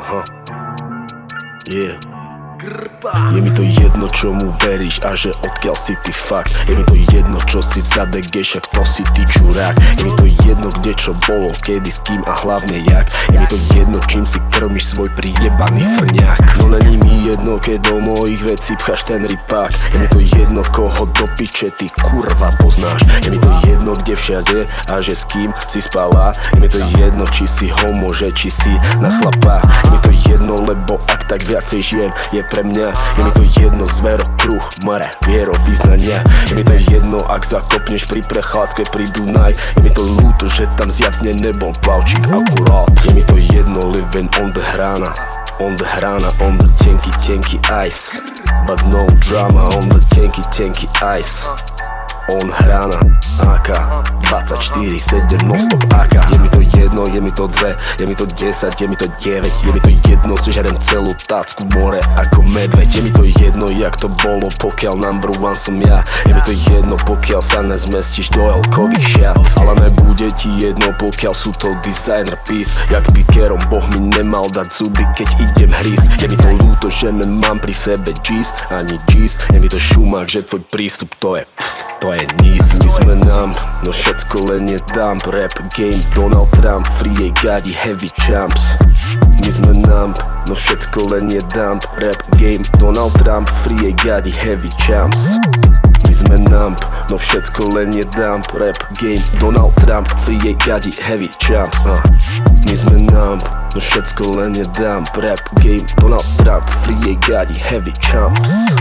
Aha. Yeah. Je mi to jedno, čomu veríš a že odkiaľ si ty fakt. Je mi to jedno, čo si za DG, však to si ty čurák. Je mi to jedno, kde čo bolo, kedy, s kým a hlavne jak. Je mi to jedno, čím si krmiš svoj prijebaný frňák. No není mi jedno, keď do mojich vecí pcháš ten rypák. Je mi to jedno, koho do piče ty kurva poznáš. Je mi to jedno, kde všade a že s kým si spala. Je mi to jedno, či si homo, že či si na chlapa. Je mi to jedno, lebo ak tak viacej žijem je pre mňa. Je mi to jedno, zvero, kruh, more, viero, vyznania. Je mi to jedno, ak zakopneš pri prechádzke pri Dunaj. Je mi to ľúto, že tam zjavne nebol plavčík akurát. Je mi to jedno, living on the hrana. On the hrana, on the tenky ice. But no drama on the tenky ice. On hrana, AK 24/7 non-stop AK. Je mi to jedno, je mi to 2, je mi to 10, je mi to 9. Je mi to jedno, žerem celú tácku more ako medveď. Je mi to jedno, jak to bolo, pokiaľ number one som ja. Je mi to jedno, pokiaľ sa nezmestíš do elkových šiat. Ale nebude ti jedno, pokiaľ sú to designer piece. Jak pikerom, boh mi nemal dať zuby, keď idem hrísť. Je mi to ľúto, že nemám pri sebe G's, ani G's. Je mi to šumák, že tvoj prístup to je níz. My sme nám, no všetko len je dump. Rap game, Donald Trump, free gadi, heavy champs. My sme nám, no všetko len je dump. Rap game, Donald Trump, free gadi, heavy champs. My sme nám, no všetko len je dump. Rap game, Donald Trump, free gadi, heavy champs. My sme nám, no všetko len je dump. Rap game, Donald Trump, free gadi, heavy champs.